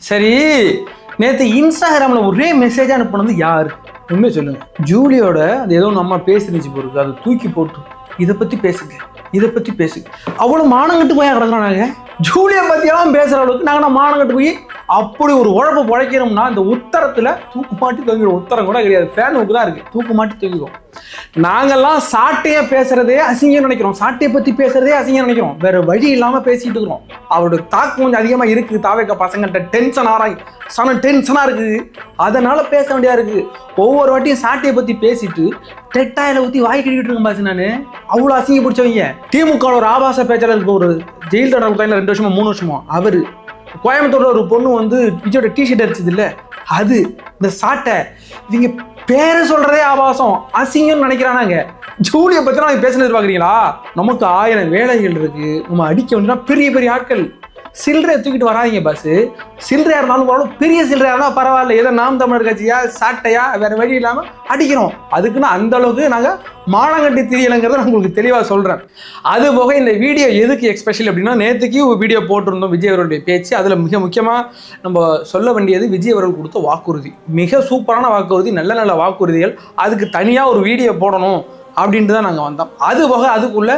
சரி, நேற்று இன்ஸ்டாகிராமில் ஒரே மெசேஜ் அனுப்புனது யார்? உண்மையை சொல்லுங்க. ஜூலியோட அது ஏதோ நம்ம பேசிருந்துச்சு போருக்கு, அதை தூக்கி போட்டு இதை பற்றி பேசுங்க, இதை பற்றி பேசுங்க. அவ்வளோ மானங்கட்டு போய் கிடக்குறோம். நாங்கள் ஜூலியை பற்றியெல்லாம் பேசுகிற அளவுக்கு நாங்கள் மானங்கட்டு போய் அப்படி ஒரு உழப்பு பிழைக்கணும்னா இந்த உத்தரத்தில் தூக்கு மாட்டி தூங்கிடும். உத்தரம் கூட கிடையாது, ஃபேன் ஊக்கு தான் இருக்குது, தூக்கு மாட்டி தூங்கிடும். நாங்கள்லாம் சாட்டையை பேசுறதே அசிங்கம் நினைக்கிறோம், சாட்டையை பற்றி பேசுறதே அசிங்கம் நினைக்கிறோம். வேற வழி இல்லாமல் பேசிட்டு இருக்கிறோம். அவரோட தாக்கம் கொஞ்சம் அதிகமாக இருக்குது. தாவேக்க பசங்கள்கிட்ட டென்ஷனாக இருக்குது, அதனால பேச வேண்டியதாக இருக்குது. ஒவ்வொரு வாட்டியும் சாட்டையை பற்றி பேசிட்டு டெட்டாயில ஊற்றி வாய் கட்டிக்கிட்டு இருக்கேன் பாசு. நான் அவ்வளோ அசிங்க பிடிச்சவங்க. திமுக ஒரு ஆபாச பேச்சாளருக்கு ஒரு ஜெயில் தடவை 2 வருஷமா 3 வருஷமா அவர் கோயம்புத்தூர்ல ஒரு பொண்ணு வந்து விஜயோட டிஷர்ட் அடிச்சது இல்லை, அது இந்த சாட்டை. இவங்க பேரை சொல்றதே ஆபாசம், அசிங்கம்னு நினைக்கிறானாங்க. ஜூலியை பத்தி நான் பேசுனது பாக்குறீங்களா? நமக்கு 1000 வேலைகள் இருக்கு. நம்ம அடிக்க வேண்டியதுனா பெரிய பெரிய ஆட்கள். சில்லறையை தூக்கிட்டு வராதிங்க பாஸ். சில்லறையா இருந்தாலும் பரவாயில்ல, பெரிய சில்லறையா இருந்தால் பரவாயில்ல. ஏதோ நாம் தமிழர் கட்சியா சாட்டையா வேற வழி இல்லாமல் அடிக்கிறோம். அதுக்குன்னு அந்த அளவுக்கு நாங்கள் மானங்கட்டி தெரியலைங்கிறத நான் உங்களுக்கு தெளிவாக சொல்கிறேன். அது போக இந்த வீடியோ எதுக்கு எக்ஸ்பெஷல் அப்படின்னா, நேற்றுக்கு ஒரு வீடியோ போட்டிருந்தோம் விஜய் அவர்களுடைய பேச்சு. அதில் மிக முக்கியமாக நம்ம சொல்ல வேண்டியது விஜய் அவர்கள் கொடுத்த வாக்குறுதி. மிக சூப்பரான வாக்குறுதி, நல்ல நல்ல வாக்குறுதிகள். அதுக்கு தனியாக ஒரு வீடியோ போடணும் அப்படின்ட்டு தான் நாங்கள் வந்தோம். அது போக அதுக்குள்ள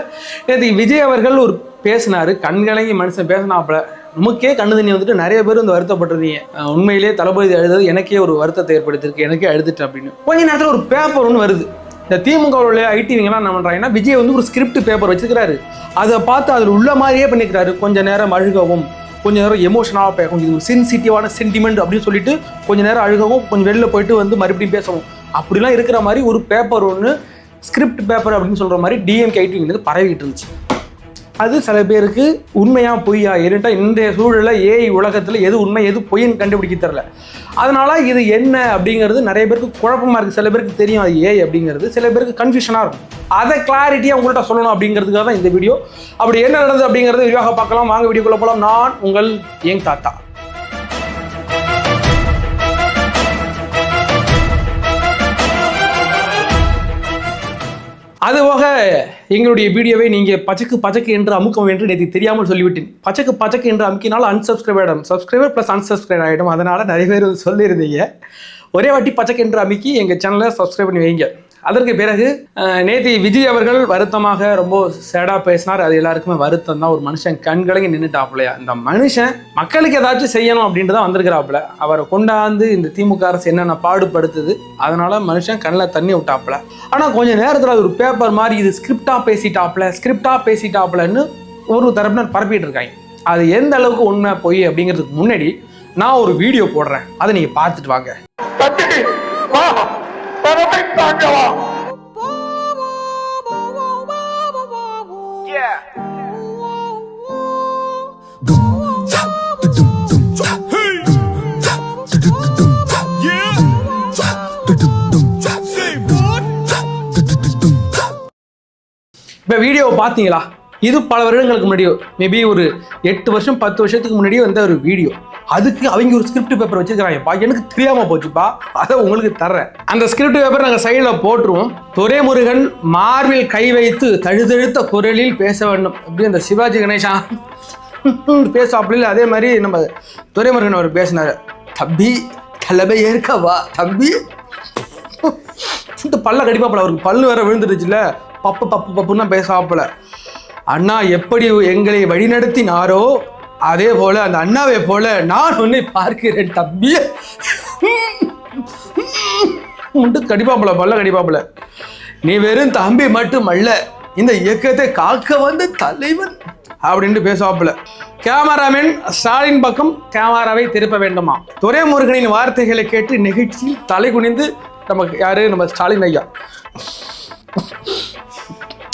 நேற்று விஜய் அவர்கள் ஒரு பேசினாரு, கண்கலங்கி மனுஷன் பேசினாப்புல. நமக்கே கண்ணு தண்ணி வந்துட்டு நிறைய பேர் வந்து வருத்தப்பட்டிருந்தீங்க. உண்மையிலேயே தளபதி அழுதது எனக்கே ஒரு வருத்தத்தை ஏற்படுத்திருக்கு, எனக்கே அழுதுட்டு அப்படின்னு. கொஞ்ச நேரத்தில் ஒரு பேப்பர் ஒன்று வருது. இந்த திமுகவுடைய ஐடிவிங்கெல்லாம் என்ன பண்ணுறாங்கன்னா, விஜய் வந்து ஒரு ஸ்கிரிப்ட் பேப்பர் வச்சுக்கிறாரு. அதை பார்த்து அதில் உள்ள மாதிரியே பண்ணிக்கிறாரு. கொஞ்ச நேரம் அழுகவும், கொஞ்சம் நேரம் எமோஷனாக, கொஞ்சம் சென்சிட்டிவான சென்டிமெண்ட் அப்படின்னு சொல்லிட்டு கொஞ்ச நேரம் அழுகவும், கொஞ்சம் வெளில போயிட்டு வந்து மறுபடியும் பேசவும், அப்படிலாம் இருக்கிற மாதிரி ஒரு பேப்பர் ஒன்று, ஸ்கிரிப்ட் பேப்பர் அப்படின்னு சொல்கிற மாதிரி டிஎம்கே ஐடிவிங்கிறது பரவிட்டு இருந்துச்சு. அது சில பேருக்கு உண்மையா பொய்யா ஏன்ட்டா இன்றைய சூழலில் ஏஐ உலகத்தில் எது உண்மை எது பொய்ன்னு கண்டுபிடிக்க தரல. அதனால இது என்ன அப்படிங்கிறது நிறைய பேருக்கு குழப்பமா இருக்குது. சில பேருக்கு தெரியும் அது ஏஐ அப்படிங்கிறது, சில பேருக்கு கன்ஃபியூஷனாக இருக்கும். அதை கிளாரிட்டியாக உங்கள்கிட்ட சொல்லணும் அப்படிங்கிறதுக்காக தான் இந்த வீடியோ. அப்படி என்ன நடந்தது அப்படிங்கிறது விரிவாக பார்க்கலாம். வாங்க வீடியோக்குள்ள போகலாம். நான் உங்கள் யங் தாத்தா. அதுபோக எங்களுடைய வீடியோவை நீங்கள் பச்சக்கு என்று அமுக்கம் என்று நேற்று தெரியாமல் சொல்லிவிட்டேன். பச்சக்கு என்று அமுக்கினால் அன்சப்ஸ்கிரைப் ஆகிடும், சப்ஸ்கிரைபர் ப்ளஸ் அன்சப்ஸ்கிரைப் ஆகிடும். அதனால் நிறைய பேர் சொல்லியிருந்தீங்க. ஒரே வாட்டி பச்சக்கு என்று அமுக்கி எங்கள் சேனலை சப்ஸ்கிரைப் பண்ணி வைங்க. அதற்கு பிறகு நேற்று விஜய் அவர்கள் வருத்தமாக ரொம்ப சேடாக பேசினார். அது எல்லாருக்குமே வருத்தம் தான். ஒரு மனுஷன் கண்கலங்கி நின்றுட்டாப்புலையா. இந்த மனுஷன் மக்களுக்கு ஏதாச்சும் செய்யணும் அப்படின்ட்டு தான் வந்திருக்கிறாப்புல. அவரை கொண்டாந்து இந்த திமுக அரசு என்னென்ன பாடுபடுத்துது, அதனால மனுஷன் கண்ணில் தண்ணி விட்டாப்புல. ஆனால் கொஞ்சம் நேரத்தில் அது ஒரு பேப்பர் மாதிரி இது ஸ்கிரிப்டாக பேசிட்டாப்புலன்னு ஒரு தரப்பினர் பரப்பிட்டு இருக்காங்க. அது எந்த அளவுக்கு உண்மை பொய் அப்படிங்கிறதுக்கு முன்னாடி நான் ஒரு வீடியோ போடுறேன், அதை நீங்கள் பார்த்துட்டு வாங்க. இப்ப வீடியோ பாத்தீங்களா? இது பல வருடங்களுக்கு முன்னாடியோ, மேபி ஒரு 8 வருஷம் 10 வருஷத்துக்கு முன்னாடியே வந்த ஒரு வீடியோ. அதுக்கு அவங்க ஒரு ஸ்கிரிப்ட் பேப்பர் வச்சிருக்காங்கப்பா. எனக்கு தெரியாம போச்சுப்பா, அதை உங்களுக்கு தர்றேன். அந்த ஸ்கிரிப்ட் பேப்பர் நாங்கள் சைடில் போட்டுருவோம். துரைமுருகன் மார்பில் கை வைத்து தழுதழுத்த குரலில் பேச வேண்டும் அப்படி அந்த சிவாஜி கணேசா பேசாப்புல அதே மாதிரி நம்ம துரைமுருகன் அவர் பேசினார். தம்பி தலைமை ஏற்கவா தம்பி பல்ல கடிப்பாப்புல. அவருக்கு பல்லு வேற விழுந்துருச்சுல, பப்புன்னா பேசாப்புல. அண்ணா எப்படி எங்களை வழிநடத்தினாரோ அதே போல அந்த அண்ணாவை போல நான் உன்னை பார்க்கிறேன் தம்பி கடிப்பாப்புல, பல்ல கடிப்பாப்புல. நீ வெறும் தம்பி மட்டும் அல்ல, இந்த இயக்கத்தை காக்க வந்த தலைவன் அப்படின்ட்டு பேசுவாப்புல. கேமராமேன் ஸ்டாலின் பக்கம் கேமராவை திருப்ப வேண்டுமா? துரைமுருகனின் வார்த்தைகளை கேட்டு நிகழ்ச்சியில் தலை குனிந்து நமக்கு யாரு, நம்ம ஸ்டாலின் ஐயா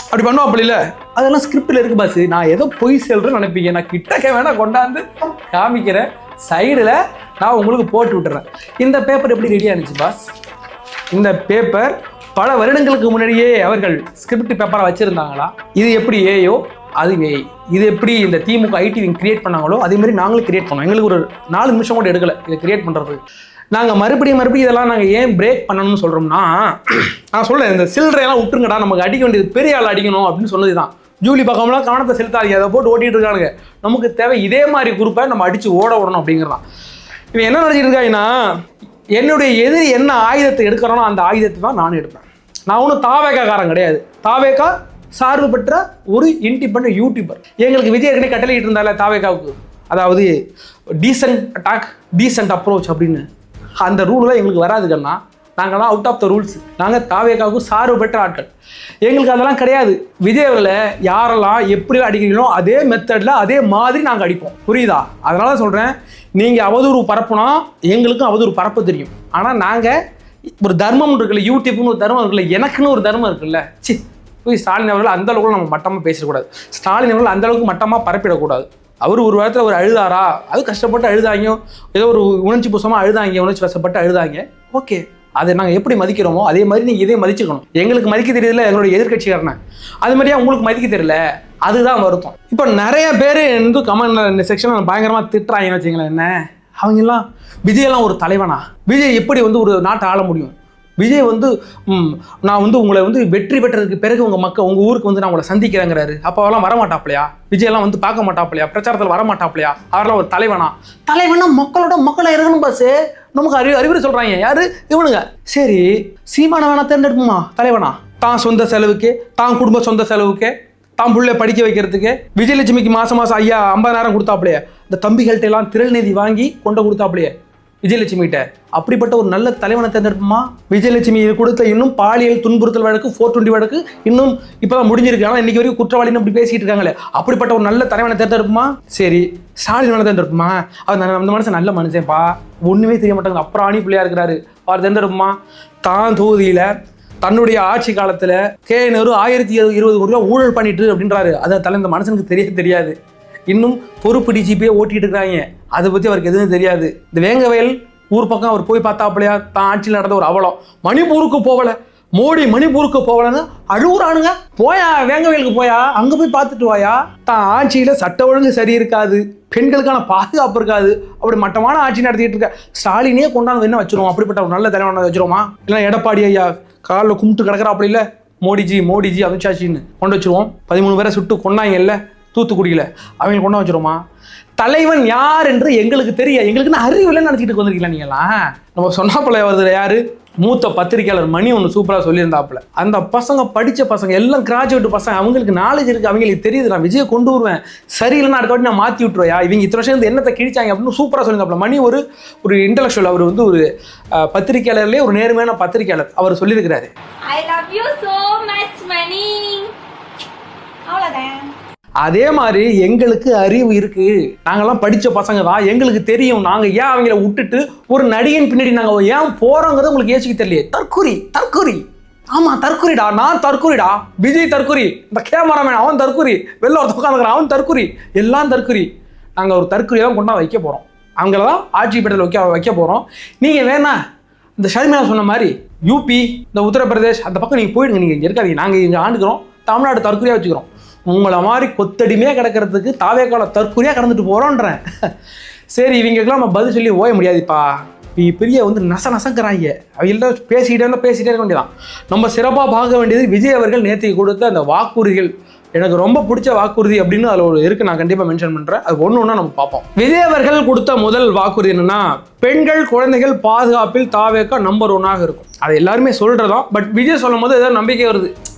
அப்படி பண்ணுவோம். அப்படி இல்லை, அதெல்லாம் ஸ்கிரிப்டில் இருக்கு பாஸ். நான் ஏதோ பொய் சொல்றேன்னு நினைப்பீங்க. நான் கிட்டக்க வேணா கொண்டாந்து காமிக்கிறேன், சைடில் நான் உங்களுக்கு போட்டு விட்டுறேன். இந்த பேப்பர் எப்படி ரெடி ஆனிச்சு பாஸ்? இந்த பேப்பர் பல வருடங்களுக்கு முன்னாடியே அவர்கள் ஸ்கிரிப்ட் பேப்பராக வச்சுருந்தாங்களா? இது எப்படி ஏயோ அது ஏஐ. இது எப்படி இந்த திமுக ஐடிவிங் கிரியேட் பண்ணாங்களோ அதே மாதிரி நாங்களும் கிரியேட் பண்ணோம். எங்களுக்கு ஒரு 4 நிமிஷம் கூட எடுக்கலை இதை கிரியேட் பண்ணுறதுக்கு. நாங்கள் மறுபடியும் இதெல்லாம் நாங்கள் ஏன் பிரேக் பண்ணணும்னு சொல்கிறோம்னா, நான் சொல்கிறேன், இந்த சில்லறையெல்லாம் விட்டுருங்கடா, நமக்கு அடிக்க வேண்டியது பெரிய ஆள் அடிக்கணும் அப்படின்னு சொன்னது தான். ஜூலி பக்கம்லாம் கவனத்தை செலுத்தாதீங்க, அதை போட்டு ஓட்டிகிட்டு இருக்கானுங்க. நமக்கு தேவை இதே மாதிரி குரூப்பை நம்ம அடித்து ஓட விடணும் அப்படிங்கிறதான். இவன் என்ன நினைச்சிட்டு இருக்காங்கன்னா, என்னுடைய எதிரி என்ன ஆயுதத்தை எடுக்கிறானோ அந்த ஆயுதத்தை தான் நான் எடுப்பேன். நான் ஒன்றும் தாவேக்காரன் கிடையாது. தாவேக்கா சார்பு பெற்ற ஒரு இண்டிபெண்டன்ட் யூடியூபர். எங்களுக்கு விஜய் ஏற்கனவே கட்டளையிட்டு இருந்தால தாவேக்காவுக்கு, அதாவது டீசன்ட் அட்டாக் டீசன்ட் அப்ரோச் அப்படின்னு. அந்த ரூல்லாம் எங்களுக்கு வராதுக்கண்ணா. நாங்கள்லாம் அவுட் ஆஃப் த ரூல்ஸ். நாங்கள் தாவேக்காவுக்கு சார்பு பெற்ற ஆட்கள். எங்களுக்கு அதெல்லாம் கிடையாது. விஜய் அவர்களை யாரெல்லாம் எப்படி அடிக்கிறீங்களோ அதே மெத்தடில் அதே மாதிரி நாங்கள் அடிப்போம். புரியுதா? அதனால சொல்கிறேன், நீங்கள் அவதூறு பரப்புனா எங்களுக்கும் அவதூறு பரப்ப தெரியும். ஆனால் நாங்கள் ஒரு தர்மம் இருக்குல்ல, யூடியூப்னு ஒரு தர்மம் இருக்குல்ல, எனக்குன்னு ஒரு தர்மம் இருக்குல்ல. ஸ்டாலின் அவர்கள் அந்த அளவுக்கு நம்ம மட்டமாக பேசக்கூடாது. ஸ்டாலின் அவர்கள் அந்த அளவுக்கு மட்டமாக பரப்பிடக்கூடாது. அவர் ஒரு வாரத்தில் ஒரு அழுதாரா, அது கஷ்டப்பட்டு அழுதாங்க, ஏதோ ஒரு உணர்ச்சி பூசமாக அழுதாங்க, உணர்ச்சி வசப்பட்டு அழுதாங்க, ஓகே. அதை நாங்கள் எப்படி மதிக்கிறோமோ அதே மாதிரி நீங்கள் இதே மதிச்சுக்கணும். எங்களுக்கு மதிக்க தெரியல எங்களுடைய எதிர்கட்சிக்காரனை, அது மாதிரியா உங்களுக்கு மதிக்க தெரியல, அதுதான் வருத்தம். இப்போ நிறைய பேர் வந்து கமெண்ட் இந்த செக்ஷனில் பயங்கரமாக திட்டுறாங்கன்னு வச்சுங்களேன். என்ன அவங்கெல்லாம் விஜயெல்லாம் ஒரு தலைவனா? விஜய் எப்படி வந்து ஒரு நாட்டை ஆள முடியும்? விஜய் வந்து நான் வந்து உங்களை வந்து வெற்றி பெற்றதுக்கு பிறகு உங்கள் ஊருக்கு வந்து நான் உங்களை சந்திக்கிறேங்கிறாரு. அப்போ அவெல்லாம் வரமாட்டாப்லையா? விஜயெல்லாம் வந்து பார்க்க மாட்டாப்லையா? பிரச்சாரத்தில் வரமாட்டாப்லையா? அவரெல்லாம் ஒரு தலைவனா? தலைவனா மக்களை இருக்கணும் பாஸ். நமக்கு அறிவுரை சொல்கிறாங்க யாரு? இவனுங்க. சரி, சீமான வேணா தேர்ந்தெடுப்புமா தலைவனா? தான் சொந்த செலவுக்கு, தான் குடும்ப சொந்த செலவுக்கு, தான் புள்ளை படிக்க வைக்கிறதுக்கு விஜயலட்சுமிக்கு மாதம் ஐயா 50,000 கொடுத்தாப்லையே. இந்த தம்பிகள்கிட்ட எல்லாம் திரள்நிதி வாங்கி கொண்டு கொடுத்தாப்லையே விஜயலட்சுமிகிட்ட. அப்படிப்பட்ட ஒரு நல்ல தலைவனை தேர்ந்தெடுப்புமா? விஜயலட்சுமி கொடுத்த இன்னும் பாலியல் துன்புறுத்தல் வழக்கு 420 வழக்கு இன்னும் இப்போதான் முடிஞ்சிருக்கு. ஆனால் இன்னைக்கு வரைக்கும் குற்றவாளின்னு அப்படி பேசிட்டு இருக்காங்களே. அப்படிப்பட்ட ஒரு நல்ல தலைவனை தேர்ந்தெடுப்புமா? சரி, ஸ்டாலின் வேணா தேர்ந்தெடுப்புமா? அவர் அந்த மனுஷன் நல்ல மனுஷன்ப்பா, ஒன்றுமே தெரிய மாட்டாங்க, அப்புறம் ஆணி பிள்ளையா இருக்கிறாரு, அவர் தேர்ந்தெடுப்புமா? தான் தொகுதியில் தன்னுடைய ஆட்சி காலத்தில் கேஎன்ஆர் 1020 கோடி ரூபா ஊழல் பண்ணிட்டு அப்படின்றாரு. அதை இந்த மனுஷனுக்கு தெரியாது. இன்னும் பொறுப்பு டிஜிபியே ஓட்டிட்டு இருக்காங்க. அதை பற்றி அவருக்கு எதுவும் தெரியாது. இந்த வேங்கவயல் ஊர் பக்கம் அவர் போய் பார்த்தாப்பலையா, தான் ஆட்சியில் நடந்த ஒரு அவலம். மணிப்பூருக்கு போகலை, மோடி மணிப்பூருக்கு போகலன்னு அழுகுறானுங்க. போயா வேங்கவயலுக்கு போயா, அங்கே போய் பார்த்துட்டு வாயா. தான் ஆட்சியில் சட்ட ஒழுங்கு சரி இருக்காது, பெண்களுக்கான பாதுகாப்பு இருக்காது, அப்படி மட்டமான ஆட்சி நடத்திட்டு இருக்க ஸ்டாலினே கொண்டாந்து என்ன வச்சிருவோம்? அப்படிப்பட்ட ஒரு நல்ல தலைவனை வச்சிருவோமா? இல்லை எடப்பாடி ஐயா காலில் கும்பிட்டு கிடக்கிறாப்புல, இல்லை மோடிஜி அமித்ஷாச்சின்னு கொண்டு வச்சிருவோம். 13 பேரை சுட்டு கொண்டாங்க இல்லை தூத்துக்குடியில், அவங்களுக்கு கொண்டா வச்சிருவோமா? தலைவன் யார் என்று எங்களுக்கு தெரியும். எங்களுக்குன்னு அறிவு இல்லைன்னு நினச்சிட்டு வந்துருக்கீங்களா நீங்களாம்? நம்ம சொன்னாப்புல வருது யாரு? மூத்த பத்திரிகையாளர் மணி ஒன்று சூப்பராக சொல்லியிருந்தாப்புல. அந்த பசங்க படித்த பசங்க எல்லாம் கிராஜுவேட் பசங்க, அவங்களுக்கு நாலேஜ் இருக்குது, அவங்களுக்கு தெரியுது. நான் விஜயை கொண்டு வருவேன், சரியில்லைன்னா அடுத்த வாட்டி நான் மாற்றி விட்டுருவையா, இவங்க இத்தனை வருஷம் என்னத்தை கிழிச்சாங்க அப்படின்னு சூப்பராக சொல்லியிருந்தாப்புல. மணி ஒரு இன்டலெக்சுவல், அவர் வந்து ஒரு பத்திரிகையாளர்லேயே ஒரு நேர்மையான பத்திரிகையாளர். அவர் சொல்லியிருக்கிறாரு, I love you so much மணி. அவ்வளோதான். அதே மாதிரி எங்களுக்கு அறிவு இருக்கு, நாங்கெல்லாம் படித்த பசங்க தான், எங்களுக்கு தெரியும். நாங்கள் ஏன் அவங்கள விட்டுட்டு ஒரு நடிகன் பின்னாடி நாங்கள் ஏன் போகிறோங்கிறத உங்களுக்கு யோசிக்க தெரியலையே. தற்குறி ஆமாம் தற்குறிடா, நான் தற்குறிடா, விஜய் தற்குறி, இந்த கேமராமேன் அவன் தற்குறி, வெளில ஒரு உட்காந்துக்கிறான் அவன் தற்குறி, எல்லாம் தற்குறி. நாங்கள் ஒரு தற்குறியை தான் கொண்டா வைக்க போகிறோம், அவங்கள தான் ஆட்சி பெற்றத்தில் வைக்க போகிறோம். நீங்கள் வேணா இந்த ஷர்மிளா சொன்ன மாதிரி யூபி, இந்த உத்தரப்பிரதேஷ் அந்த பக்கம் நீங்கள் போயிடுங்க, நீங்கள் இங்கே இருக்காதீங்க, நாங்கள் இங்கே ஆண்டுக்கிறோம், தமிழ்நாடு தற்குறியாக வச்சுக்கிறோம். உங்களை மாதிரி கொத்தடிமையாக கிடக்கிறதுக்கு தாவேக்கால தற்கொலையாக கடந்துட்டு போகிறோன்றேன். சரி, இவங்களுக்கெல்லாம் நம்ம பதில் சொல்லி ஓய முடியாதுப்பா. பெரிய வந்து நசங்கிறாங்க, அவங்கள்ட்ட பேசிக்கிட்டே இருக்க வேண்டியதான். நம்ம சிறப்பாக பார்க்க வேண்டியது விஜய் அவர்கள் நேற்று கொடுத்த அந்த வாக்குறுதிகள். எனக்கு ரொம்ப பிடிச்ச வாக்குறுதி அப்படின்னு அதில் ஒரு இருக்குது, நான் கண்டிப்பாக மென்ஷன் பண்ணுறேன். அது ஒன்று நம்ம பார்ப்போம். விஜய் அவர்கள் கொடுத்த முதல் வாக்குறுதி என்னன்னா, பெண்கள் குழந்தைகள் பாதுகாப்பில் தாவேக்கா நம்பர் 1 இருக்கும். அது எல்லாருமே சொல்கிறதான். பட் விஜய் சொல்லும் போது ஏதாவது நம்பிக்கை வருது.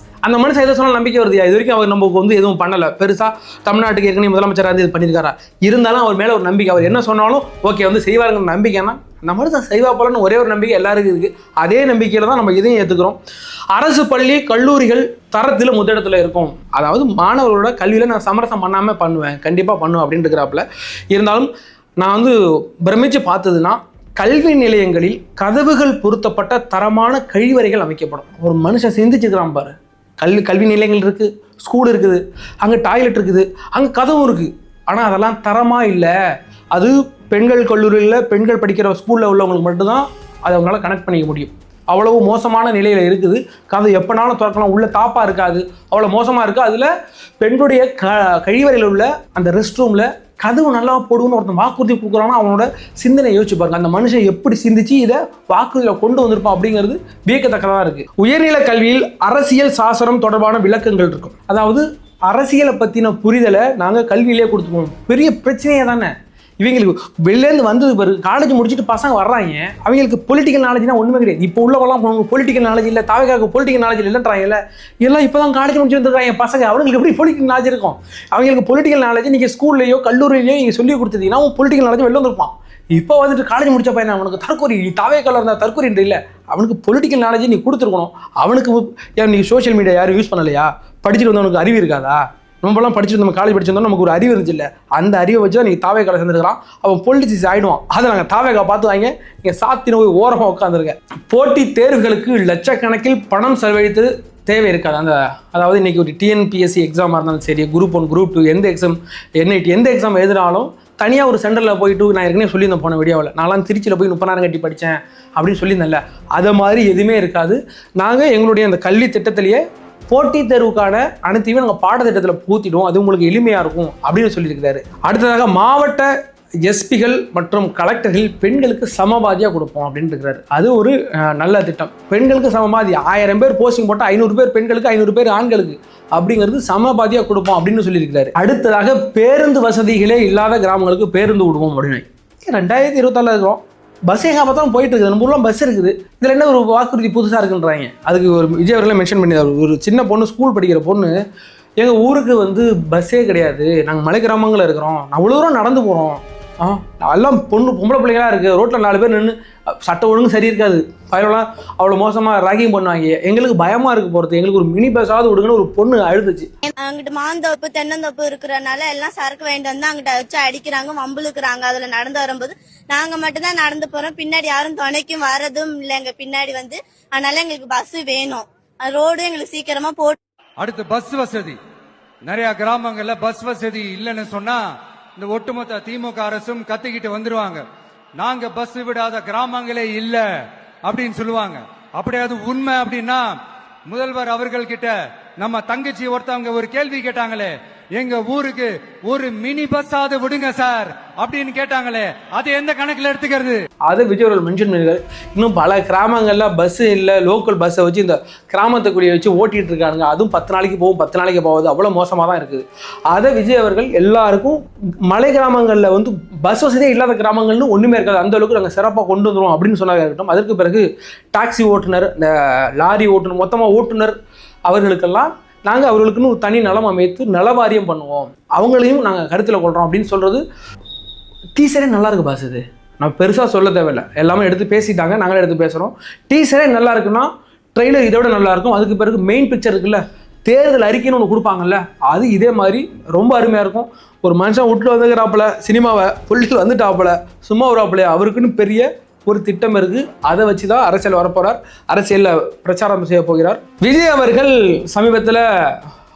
அந்த மனுஷன் எதை சொன்னாலும் நம்பிக்கை வருதுயா. இது வரைக்கும் அவர் நமக்கு வந்து எதுவும் பண்ணலை பெருசாக. தமிழ்நாட்டுக்கு ஏற்கனவே முதலமைச்சராக இருந்து இது பண்ணியிருக்காரா, இருந்தாலும் அவர் மேலே ஒரு நம்பிக்கை. அவர் என்ன சொன்னாலும் ஓகே வந்து செய்வாருங்கிற நம்பிக்கைன்னா அந்த மனுஷன் செய்வா போலன்னு ஒரே ஒரு நம்பிக்கை எல்லாருக்கும் இருக்குது. அதே நம்பிக்கையில் தான் நம்ம இதையும் ஏற்றுக்கிறோம். அரசு பள்ளி கல்லூரிகள் தரத்தில் முதலிடத்தில் இருக்கும். அதாவது மாணவர்களோட கல்வியில் நான் சமரசம் பண்ணாமல் பண்ணுவேன், கண்டிப்பாக பண்ணுவேன் அப்படின்னு இருக்கிறாப்புல. இருந்தாலும் நான் வந்து பிரமிச்சு பார்த்ததுன்னா, கல்வி நிலையங்களில் கதவுகள் பொருத்தப்பட்ட தரமான கழிவறைகள் அமைக்கப்படும். ஒரு மனுஷன் சிந்திச்சுக்கிறான் பாரு. கல்வி நிலையங்கள் இருக்குது, ஸ்கூல் இருக்குது, அங்கே டாய்லெட் இருக்குது, அங்கே கதவும் இருக்குது. ஆனால் அதெல்லாம் தரமாக இல்லை. அது பெண்கள் கல்லூரியில் பெண்கள் படிக்கிற ஸ்கூலில் உள்ளவங்களுக்கு மட்டும்தான் அதை அவங்களால கனெக்ட் பண்ணிக்க முடியும். அவ்வளவு மோசமான நிலையில் இருக்குது. கதவு எப்போனாலும் திறக்கலாம், உள்ள தாப்பாக இருக்காது, அவ்வளோ மோசமாக இருக்குது. அதில் பெண்களுடைய கழிவறையில் உள்ள அந்த ரெஸ்ட் ரூமில் கதவு நல்லா போடுவோன்னு ஒருத்தன் வாக்குறுதி கொடுக்குறான்னா அவனோட சிந்தனை யோசிச்சு பாருங்க. அந்த மனுஷன் எப்படி சிந்திச்சு இதை வாக்குறுதியில் கொண்டு வந்திருப்பான் அப்படிங்கிறது வியக்கத்தக்கதாக இருக்குது. உயர்நிலை கல்வியில் அரசியல் சாசனம் தொடர்பான விளக்கங்கள் இருக்கும். அதாவது அரசியலை பற்றின புரிதலை நாங்கள் கல்வியிலே கொடுத்துருவோம். பெரிய பிரச்சனையே தானே. இவங்களுக்கு வெளிலேருந்து வந்தது பிறகு காலேஜ் முடிச்சுட்டு பசங்க வர்றாங்க, அவங்களுக்கு பொலிட்டிக்கல் நாலேஜ்னா ஒன்றுமே கிடையாது. இப்போ உள்ளவெல்லாம் பொலிட்டிக்கல் நாலேஜ் இல்லை, தாவேக்காவுக்கு பொலிட்டிக்கல் நாலேஜ் இல்லைன்றாங்கல்ல. எல்லாம் இப்போ தான் காலேஜ் முடிச்சு வந்துருக்காங்க பசங்க, அவங்களுக்கு எப்படி பொலிட்டிக்கல் நாலேஜ் இருக்கும்? அவங்களுக்கு பொலிட்டிக்கல் நாலேஜ் நீங்கள் ஸ்கூல்லையோ கல்லூரியிலையோ நீங்கள் சொல்லி கொடுத்தீங்கன்னா அவன் பொலிட்டிக்கல் நாலேஜ் வெளில வந்துருப்பான். இப்போ வந்துட்டு காலேஜ் முடிச்ச பையன் அவனுக்கு தற்கொலை, நீ தாவேக்கால இருந்தால் தற்கொலை இல்லை, அவனுக்கு பொலிட்டிக்கல் நாலேஜ் நீ கொடுத்துருக்கணும். அவனுக்கு ஏன் நீ சோஷியல் மீடியா யாரும் யூஸ் பண்ணலையா? படிச்சுட்டு வந்தவனுக்கு அறிவு இருக்காதா? நம்மளாம் படிச்சுட்டு நம்ம காலேஜ் படிச்சிருந்தோம், நமக்கு ஒரு அறிவு இருந்துச்சு இல்லை, அந்த அறிவை வச்சு தான் நீங்கள் தாவேக்கால சேர்ந்துருக்கிறான். அவன் பொலிட்டிக்ஸ் ஆகிடுவான். அதை நாங்கள் தாவேக்கா பார்த்து வாங்க, நீங்கள் சாத்தின போய் ஓரமாக உட்காந்துருங்க. போட்டி தேர்வுகளுக்கு லட்சக்கணக்கில் பணம் செலவழித்து தேவை இருக்காது. அதாவது இன்றைக்கி ஒரு டிஎன்பிஎஸ்சி எக்ஸாமாக இருந்தாலும் சரி, குரூப் 1 குரூப் 2 எந்த எக்ஸாம், NIT எந்த எக்ஸாம் எழுதினாலும் தனியாக ஒரு சென்டரில் போயிட்டு, நான் ஏற்கனவே சொல்லியிருந்தேன் போன வீடியோவில், நான்லாம் திருச்சியில் போய் 30 நேரம் கட்டி படித்தேன் அப்படின்னு சொல்லியிருந்தேன்ல, அதை மாதிரி எதுவுமே இருக்காது. நாங்கள் எங்களுடைய அந்த கல்வி திட்டத்திலேயே போட்டித் தேர்வுக்கான அனைத்தையுமே நாங்கள் பாடத்திட்டத்தில் பூத்திடுவோம், அது உங்களுக்கு எளிமையாக இருக்கும் அப்படின்னு சொல்லியிருக்கிறாரு. அடுத்ததாக மாவட்ட எஸ்பிகள் மற்றும் கலெக்டர்கள் பெண்களுக்கு சமபாதியாக கொடுப்போம் அப்படின்னு இருக்கிறாரு. அது ஒரு நல்ல திட்டம். பெண்களுக்கு சமபாதி 1000 பேர் போஸ்டிங் போட்டால் 500 பேர் பெண்களுக்கு, 500 பேர் ஆண்களுக்கு அப்படிங்கிறது சமபாதியாக கொடுப்போம் அப்படின்னு சொல்லியிருக்கிறாரு. அடுத்ததாக பேருந்து வசதிகளே இல்லாத கிராமங்களுக்கு பேருந்து விடுவோம் அப்படின்னு. 2024 இருக்கிறோம், பஸ் எங்கே பார்த்தா போயிட்டு இருக்குது, நம்ம ஊர்லாம் பஸ் இருக்குது, இதில் என்ன ஒரு வாக்குறுதி புதுசாக இருக்குன்றாங்க. அதுக்கு ஒரு விஜய் அவர்களே மென்ஷன் பண்ணியிருந்தார். ஒரு சின்ன பொண்ணு, ஸ்கூல் படிக்கிற பொண்ணு, எங்கள் ஊருக்கு வந்து பஸ்ஸே கிடையாது, நாங்கள் மலை கிராமங்களில் இருக்கிறோம், அவ்வளோ தூரம் நடந்து போகிறோம், எல்லாம் பொம்பளை பிள்ளைங்களாக இருக்குது, ரோட்டில் 4 பேர் நின்று, சட்டம் ஒழுங்கு சரி இருக்காது, பயிரெல்லாம் அவ்வளோ மோசமாக ராகிங் பண்ணுவாங்க, எங்களுக்கு பயமாக இருக்குது போகிறது, எங்களுக்கு ஒரு மினி பஸ்ஸாவது விடுங்கன்னு ஒரு பொண்ணு அழுதுச்சு. அங்கிட்டு மாந்தோப்பு தென்னந்தோப்பு இருக்கிறனால எல்லாம் சரக்கு வாங்கிட்டு வந்து அங்கிட்ட வச்சு அடிக்கிறாங்க, வம்புழுக்கிறாங்க. அதுல நடந்து வரும்போது நாங்க மட்டும்தான் நடந்து போறோம், பின்னாடி யாரும் துணைக்கும் வரதும் இல்லைங்க பின்னாடி வந்து. அதனால எங்களுக்கு பஸ் வேணும், ரோடு எங்களுக்கு சீக்கிரமா போட்டு. அடுத்து பஸ் வசதி. நிறைய கிராமங்கள்ல பஸ் வசதி இல்லைன்னு சொன்னா இந்த ஒட்டுமொத்த திமுக அரசும் கத்திக்கிட்டு வந்துருவாங்க. நாங்க பஸ் விடாத கிராமங்களே இல்ல அப்படின்னு சொல்லுவாங்க. அப்படியாவது உண்மை அப்படின்னா முதல்வர் அவர்கள் கிட்ட நம்ம தங்கச்சி ஒருத்தவங்க ஒரு கேள்வி கேட்டாங்களே, எங்க ஊருக்கு ஒரு மினி பஸ்ஸாவது விடுங்க சார் அப்படின்னு கேட்டாங்களே, அது எந்த கணக்குல எடுத்துக்கிறது? அதை விஜய் அவர்கள் மென்ஷன் பண்ணிருக்காரு. இன்னும் பல கிராமங்கள்ல பஸ் இல்லை, லோக்கல் பஸ்ஸை வச்சு இந்த கிராமத்துக்குடியை வச்சு ஓட்டிட்டு இருக்காங்க. அதுவும் 10 நாளைக்கு போகும், 10 நாளைக்கு போகுது, அவ்வளோ மோசமாக தான் இருக்குது. அதை விஜய் அவர்கள் எல்லாருக்கும் மலை கிராமங்களில் வந்து பஸ் வசதியே இல்லாத கிராமங்கள்னு ஒன்றுமே இருக்காது, அந்த அளவுக்கு நாங்கள் சிறப்பாக கொண்டு வந்துடுவோம் அப்படின்னு சொன்னாங்க இருக்கட்டும். அதற்கு பிறகு டாக்ஸி ஓட்டுநர், இந்த லாரி ஓட்டுநர், மொத்தமாக ஓட்டுநர் அவர்களுக்கெல்லாம் நாங்கள் அவர்களுக்குன்னு ஒரு தனி நலம் அமைத்து நலவாரியம் பண்ணுவோம், அவங்களையும் நாங்கள் கருத்தில் கொள்கிறோம் அப்படின்னு சொல்கிறது. டீசரே நல்லா இருக்கு பாஸ், இது நான் பெருசாக சொல்ல தேவையில்லை, எல்லாமே எடுத்து பேசிட்டாங்க, நாங்களே எடுத்து பேசுகிறோம். டீசரே நல்லா இருக்குன்னா ட்ரெய்லர் இதோட நல்லா இருக்கும். அதுக்கு பிறகு மெயின் பிக்சர் இருக்குல்ல, தேர்தல் அறிக்கைன்னு ஒன்று கொடுப்பாங்கல்ல, அது இதே மாதிரி ரொம்ப அருமையாக இருக்கும். ஒரு மனுஷன் விட்டு வந்துக்கிறாப்புல, சினிமாவை புள்ளிட்டு வந்துட்டாப்புல, சும்மா வராப்புல, அவருக்குன்னு பெரிய ஒரு திட்டம் இருக்கு. அதை வச்சு தான் அரசியல் வரப்போறார், அரசியலில் பிரச்சாரம் செய்ய போகிறார். விஜய் அவர்கள் சமீபத்தில்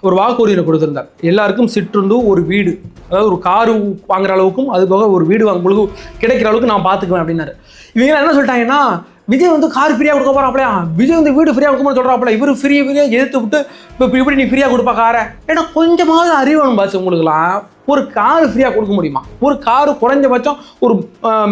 ஒரு வாக்குறுதியை கொடுத்திருந்தார், எல்லாருக்கும் சிற்றுண்டு, ஒரு வீடு, அதாவது ஒரு காரு வாங்குற அளவுக்கும் அது போக ஒரு வீடு உங்களுக்கு கிடைக்கிற அளவுக்கு நான் பார்த்துக்குவேன் அப்படின்னாரு. இவங்க என்ன சொல்லிட்டாங்கன்னா, விஜய் வந்து கார் ஃப்ரீயாக கொடுக்க போறாப்லையா, விஜய் வந்து வீடு ஃப்ரீயாக கொடுக்க சொல்றாப்ல, இவர் ஃப்ரீயாக எதிர்த்து விட்டு இப்போ இப்படி நீ ஃப்ரீயாக கொடுப்பா காரை? ஏன்னா கொஞ்சமாவது அறிவணும் பாஸ் உங்களுக்குலாம். ஒரு கார் ஃப்ரீயாக கொடுக்க முடியுமா? ஒரு காரு குறைஞ்சபட்சம் ஒரு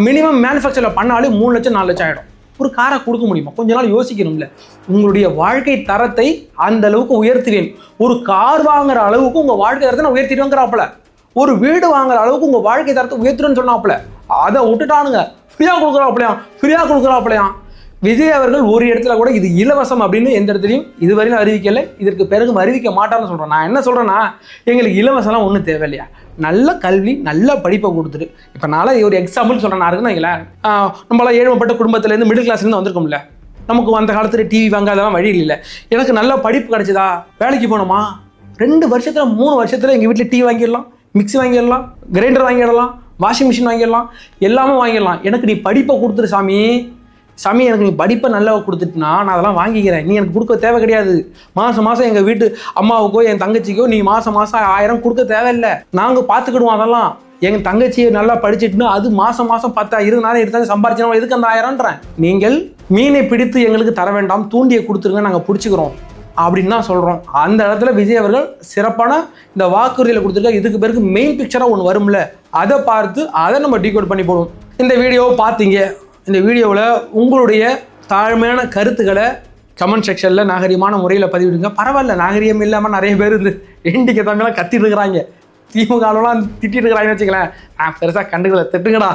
மினிமம் மேனுஃபேக்சரில் பண்ணாலே 3 லட்சம் 4 லட்சம் ஆகிடும். ஒரு காரை கொடுக்க முடியுமா? கொஞ்ச நாள் யோசிக்கணும்ல. உங்களுடைய வாழ்க்கை தரத்தை அந்த அளவுக்கு உயர்த்துவேன், ஒரு கார் வாங்குற அளவுக்கு உங்கள் வாழ்க்கை தரத்தை நான் உயர்த்திடுவேங்கிறாப்புல, ஒரு வீடு வாங்குற அளவுக்கு உங்கள் வாழ்க்கை தரத்தை உயர்த்துறேன்னு சொன்னாப்புல, அதை விட்டுட்டானுங்க. ஃப்ரீயாக கொடுக்குறாப்புலையாம். விஜய் அவர்கள் ஒரு இடத்துல கூட இது இலவசம் அப்படின்னு எந்த இடத்துலையும் இதுவரையும் அறிவிக்கலை, இதற்கு பிறகு அறிவிக்க மாட்டார்னு சொல்கிறேன். நான் என்ன சொல்கிறேன்னா, எங்களுக்கு இலவசம்லாம் ஒன்றும் தேவையில்லையா, நல்ல கல்வி நல்ல படிப்பை கொடுத்துட்டு. இப்போ நான் ஒரு எக்ஸாம்பிள் சொல்கிறேன், நான் இருக்குன்னு வைங்களேன், நம்மளாம் ஏழ்மைப்பட்ட குடும்பத்துலேருந்து மிடில் கிளாஸ்லேருந்து வந்திருக்கோம்ல, நமக்கு அந்த காலத்தில் டிவி வாங்க அதெல்லாம் வழி இல்லை. எனக்கு நல்ல படிப்பு கிடச்சிதா, வேலைக்கு போனோமா, 2 வருஷத்தில் 3 வருஷத்தில் எங்கள் வீட்டில் டிவி வாங்கிடலாம், மிக்ஸி வாங்கிடலாம், கிரைண்டர் வாங்கிடலாம், வாஷிங் மிஷின் வாங்கிடலாம், எல்லாமே வாங்கிடலாம். எனக்கு நீ படிப்பை கொடுத்துரு சாமி, எனக்கு நீ படிப்பை நல்லா கொடுத்துட்டுனா நான் அதெல்லாம் வாங்கிக்கிறேன், நீ எனக்கு கொடுக்க தேவை கிடையாது. மாதம் எங்கள் வீட்டு அம்மாவுக்கோ என் தங்கச்சிக்கோ நீ மாதம் 1000 கொடுக்க தேவையில்லை, நாங்கள் பார்த்துக்கிடுவோம். அதெல்லாம் எங்கள் தங்கச்சியை நல்லா படிச்சுட்டுனா அது மாதம் 10 20 எடுத்தாங்க சம்பாரிச்சோம், எதுக்கு அந்த 1000ன்றேன். நீங்கள் மீனை பிடித்து எங்களுக்கு தர வேண்டாம், தூண்டியை கொடுத்துருங்க, நாங்கள் பிடிச்சிக்கிறோம் அப்படின்னு தான் சொல்கிறோம். அந்த இடத்துல விஜய் அவர்கள் சிறப்பான இந்த வாக்குறுதியில் கொடுத்துருக்காங்க. இதுக்கு பிறகு மெயின் பிக்சராக ஒன்று வரும்ல, அதை பார்த்து அதை நம்ம டீகோட் பண்ணி போடுவோம். இந்த வீடியோவை பார்த்தீங்க, இந்த வீடியோவில் உங்களுடைய தாழ்மையான கருத்துக்களை கமெண்ட் செக்ஷனில் நாகரிகமான முறையில் பதிவிடுங்க. பரவாயில்ல, நாகரிகம் இல்லாமல் நிறைய பேர் இந்த எண்டிக்க தமிழெலாம் கத்திட்டு இருக்கிறாங்க, திமுகலாம் திட்டிட்டு இருக்கிறாங்கன்னு வச்சுங்களேன், நான் பெருசாக கண்டுக்கல.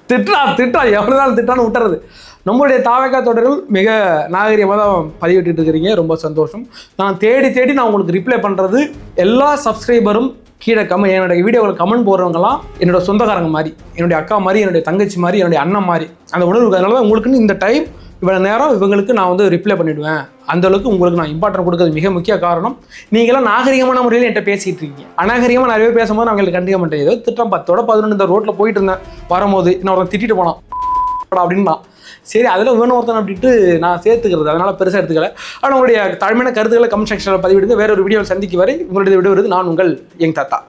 திட்டா எவ்வளோதான் திட்டான்னு விட்டுறது. நம்மளுடைய தாவக தொடர்கள் மிக நாகரிகமாக தான் பதிவிட்டு இருக்கிறீங்க, ரொம்ப சந்தோஷம். நான் தேடி நான் உங்களுக்கு ரிப்ளை பண்ணுறது எல்லா சப்ஸ்கிரைபரும் கீழே என்னோட வீடியோவில் கமெண்ட் போடுறவங்கலாம் என்னோட சொந்தக்காரங்க மாதிரி, என்னுடைய அக்கா மாதிரி, என்னுடைய தங்கச்சி மாதிரி, என்னுடைய அண்ணன் மாதிரி அந்த உணர்வு. அதனால தான் உங்களுக்குன்னு இந்த டைம் இவ்வளோ நேரம் இவங்களுக்கு நான் வந்து ரிப்ளை பண்ணிவிடுவேன். அந்தளவுக்கு உங்களுக்கு நான் இம்பார்ட்டன்ட் கொடுக்குறது மிக முக்கிய காரணம். நீங்களாம் நாகரிகமான முறையில் என்கிட்ட பேசிகிட்டு இருக்கீங்க. அநாகரிகமாக நிறைய பேசும்போது நான் உங்களுக்கு கண்டிக்க மாட்டேன். ஏதோ திட்டம் 10ஓட 11 இந்த ரோட்டில் போயிட்டு இருந்தேன், வரும்போது இன்னும் ஒருத்தன் திட்டிட்டு போனான் அப்படின்னா சரி அதில் வேணும் ஒருத்தன் அப்படின்ட்டு நான் சேர்த்துக்கிறது, அதனால் பெருசாக எடுத்துக்கல. ஆனால் உங்களுடைய தாழ்மையான கருத்துக்களை கமெண்ட் செக்ஷனில் பதிவிடுங்க. வேற ஒரு வீடியோவில் சந்திக்கு வரை உங்களுடைய விடுவது நான் உங்கள் யங் தாத்தா.